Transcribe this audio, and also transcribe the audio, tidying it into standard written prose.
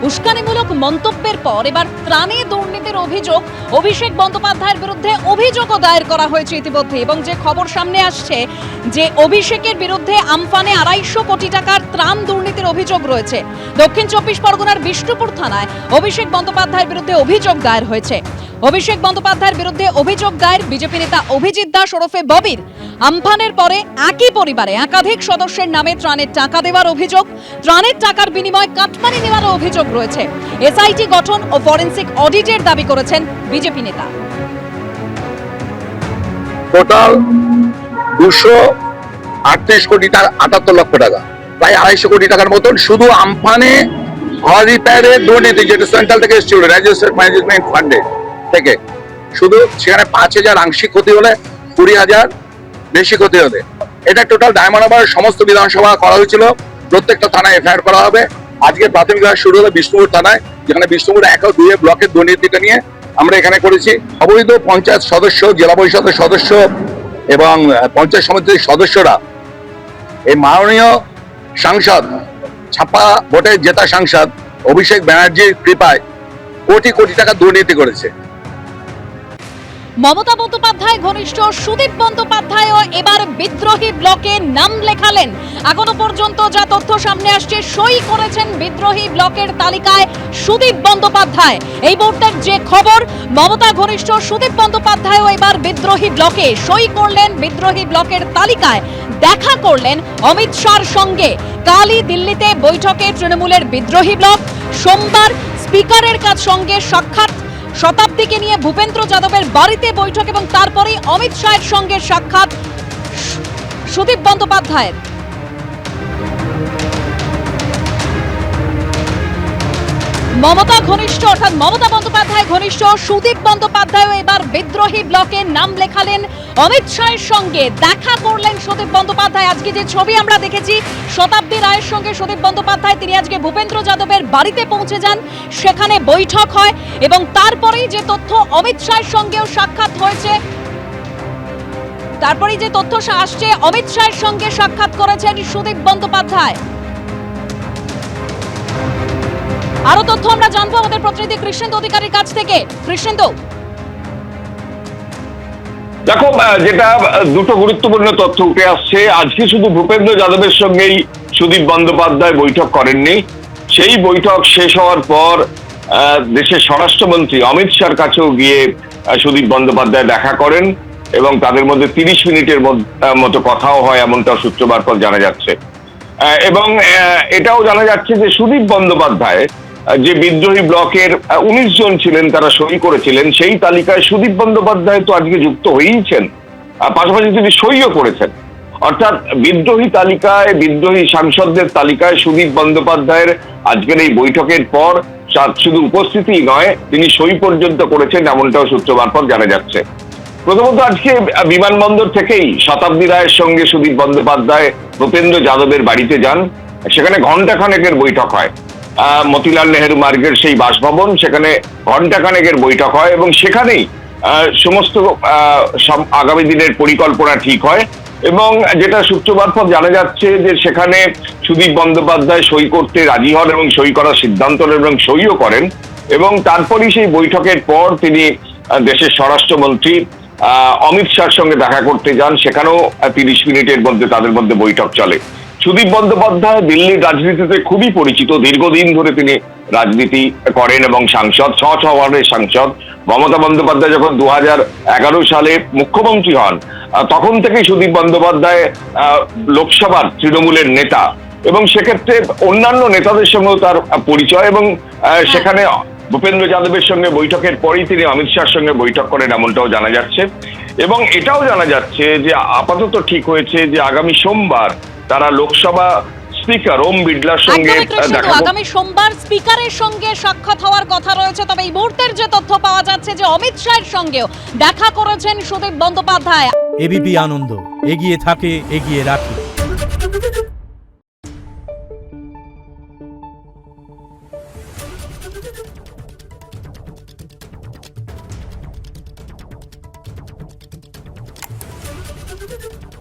উস্কানিমূলক মন্তব্যের পর এবার ত্রাণে দুর্নীতির অভিযোগ অভিষেক বন্দ্যোপাধ্যায়ের বিরুদ্ধে অভিযোগও দায়ের করা হয়েছে ইতিমধ্যে। এবং যে খবর সামনে আসছে যে অভিষেকের বিরুদ্ধে আমফানে 250 কোটি টাকার ত্রাণ দুর্নীতির অভিযোগ রয়েছে। দক্ষিণ 24 পরগনার বিষ্ণুপুর থানায় অভিষেক বন্দ্যোপাধ্যায়ের বিরুদ্ধে অভিযোগ দায়ের হয়েছে। অভিষেক বন্দ্যোপাধ্যায়ের বিরুদ্ধে অভিযোগ দায়ের বিজেপি নেতা অভিজিৎ দাস ওরফে ববির। আমফানের পরে একই পরিবারে একাধিক সদস্যের নামে ত্রাণের টাকা দেওয়ার অভিযোগ, ত্রাণের টাকার বিনিময়ে কাটমানি নেওয়ার অভিযোগ রয়েছে। এসআইটি গঠন ও ফরেনসিক অডিটের দাবি করেছেন বিজেপি নেতা। টোটাল 238 কোটি টাকা, 78 লক্ষ টাকা, প্রায় 250 কোটি টাকার মতন শুধু আমফানে ঘর রিপেয়ারের দুর্নীতি, যেটা সেন্ট্রাল থেকে এসেছিল রাজ্য ম্যানেজমেন্ট ফান্ডে থেকে, শুধু সেখানে 5,000 আংশিক ক্ষতি হলে 20,000 বেশি ক্ষতি হলে, এটা টোটাল ডায়মন্ড হারবার সমস্ত বিধানসভা করা হয়েছিল। প্রত্যেকটা থানায় এফআইআর করা হবে। আজকে প্রাথমিকভাবে শুরু হলো বিষ্ণুপুর থানায়, যেখানে বিষ্ণুপুর 1 ও 2 ব্লকের দুর্নীতিটা নিয়ে আমরা এখানে করেছি। অবৈধ পঞ্চায়েত সদস্য, জেলা পরিষদের সদস্য এবং পঞ্চায়েত সমিতির সদস্যরা এই মাননীয় সাংসদ, ছাপ্পা ভোটে জেতা সাংসদ অভিষেক ব্যানার্জির কৃপায় কোটি কোটি টাকা দুর্নীতি করেছে। মমতা বন্দ্যোপাধ্যায় ঘনিষ্ঠ সুদীপ বন্দ্যোপাধ্যায়ও এবার বিদ্রোহী ব্লকে নাম লেখালেন। এখনো পর্যন্ত যা তথ্য সামনে আসছে, সই করেছেন বিদ্রোহী ব্লকের তালিকায় সুদীপ বন্দ্যোপাধ্যায়। এই মুহূর্তের যে খবর, মমতা ঘনিষ্ঠ সুদীপ বন্দ্যোপাধ্যায়ও এবার বিদ্রোহী ব্লকে সই করলেন, বিদ্রোহী ব্লকের তালিকায় দেখা করলেন অমিত শাহর সঙ্গে। কালই দিল্লিতে বৈঠকে তৃণমূলের বিদ্রোহী ব্লক, সোমবার স্পিকারের কাছ সঙ্গে সাক্ষাৎ, শতাব্দীকে নিয়ে ভূপেন্দ্র যাদবের বাড়িতে বৈঠক এবং তারপরেই অমিত শাহের সঙ্গে সাক্ষাৎ সুদীপ বন্দ্যোপাধ্যায়ের। মমতা ঘনিষ্ঠ অর্থাৎ মমতা বন্দ্যোপাধ্যায় ঘনিষ্ঠ সুদীপ বন্দ্যোপাধ্যায়ও এবার বিদ্রোহী ব্লকে নাম লেখালেন। অমিত শাহের সঙ্গে দেখা করলেন সুদীপ বন্দ্যোপাধ্যায়। আজকে যে ছবি আমরা দেখেছি, শতাব্দী রায়ের সঙ্গে সুদীপ বন্দ্যোপাধ্যায় তিনি আজকে ভূপেন্দ্র যাদবের বাড়িতে পৌঁছে যান, সেখানে বৈঠক হয় এবং তারপরেই যে তথ্য অমিত শাহের সঙ্গেও সাক্ষাৎ হয়েছে, তারপরেই যে তথ্য আসছে অমিত শাহের সঙ্গে সাক্ষাৎ করেছেন সুদীপ বন্দ্যোপাধ্যায়। আরো তথ্য আমরা জানবো আমাদের প্রতিনিধি কৃষ্ণেন্দু অধিকারীর কাছ থেকে। কৃষ্ণেন্দু, দেখো, যেটা দুটো গুরুত্বপূর্ণ তথ্য উঠে আসছে। আজকে শুধু ভূপেন্দ্র যাদবের সঙ্গেই সুদীপ বন্দ্যোপাধ্যায় বৈঠক করেননি, সেই বৈঠক শেষ হওয়ার পর দেশের স্বরাষ্ট্রমন্ত্রী অমিত শাহর কাছেও গিয়ে সুদীপ বন্দ্যোপাধ্যায় দেখা করেন এবং তাদের মধ্যে 30 মিনিটের মতো কথাও হয়, এমনটা সূত্র মারফত জানা যাচ্ছে। এবং এটাও জানা যাচ্ছে যে সুদীপ বন্দ্যোপাধ্যায় যে বিদ্রোহী ব্লকের 19 জন ছিলেন, তারা সই করেছিলেন, সেই তালিকায় সুদীপ বন্দ্যোপাধ্যায় তো আজকে যুক্ত হয়েইছেন, পাশাপাশি তিনি সইও করেছেন। অর্থাৎ বিদ্রোহী তালিকায়, বিদ্রোহী সাংসদদের তালিকায় সুদীপ বন্দ্যোপাধ্যায়ের আজকের এই বৈঠকের পর শুধু উপস্থিতি নয়, তিনি সই পর্যন্ত করেছেন, এমনটাও সূত্র মারফত জানা যাচ্ছে। প্রথমত আজকে বিমানবন্দর থেকেই শতাব্দী রায়ের সঙ্গে সুদীপ বন্দ্যোপাধ্যায় ভূপেন্দ্র যাদবের বাড়িতে যান। সেখানে ঘণ্টাখানেকের বৈঠক হয়। মতিলাল নেহেরু মার্গের সেই বাসভবন, সেখানে ঘণ্টাখানেকের বৈঠক হয় এবং সেখানেই সমস্ত আগামী দিনের পরিকল্পনা ঠিক হয়। এবং যেটা সূত্র মারফত জানা যাচ্ছে যে সেখানে সুদীপ বন্দ্যোপাধ্যায় সই করতে রাজি হন এবং সই করার সিদ্ধান্ত নেন এবং সইও করেন। এবং তারপরই সেই বৈঠকের পর তিনি দেশের স্বরাষ্ট্রমন্ত্রী অমিত শাহর সঙ্গে দেখা করতে যান, সেখানেও 30 মিনিটের মধ্যে তাদের মধ্যে বৈঠক চলে। সুদীপ বন্দ্যোপাধ্যায় দিল্লির রাজনীতিতে খুবই পরিচিত, দীর্ঘদিন ধরে তিনি রাজনীতি করেন এবং সাংসদ, 6 ওয়ার্ডের সাংসদ। মমতা বন্দ্যোপাধ্যায় যখন 2011 সালে মুখ্যমন্ত্রী হন, তখন থেকেই সুদীপ বন্দ্যোপাধ্যায় লোকসভার তৃণমূলের নেতা এবং সেক্ষেত্রে অন্যান্য নেতাদের সঙ্গেও তার পরিচয়। এবং সেখানে ভূপেন্দ্র যাদবের সঙ্গে বৈঠকের পরেই তিনি অমিত শাহর সঙ্গে বৈঠক করেন, এমনটাও জানা যাচ্ছে। এবং এটাও জানা যাচ্ছে যে আপাতত ঠিক হয়েছে যে আগামী সোমবার তারা লোকসভা স্পিকার ওম বিড়লার সঙ্গে আগামী সোমবার স্পিকারের সঙ্গে সাক্ষাৎ হওয়ার কথা রয়েছে। তবে এই মুহূর্তের যে তথ্য পাওয়া যাচ্ছে যে অমিত শাহের সঙ্গেও দেখা করেছেন সুদীপ বন্দ্যোপাধ্যায়। এবিপি আনন্দ, এগিয়ে থাকে, এগিয়ে রাখে। Thank you.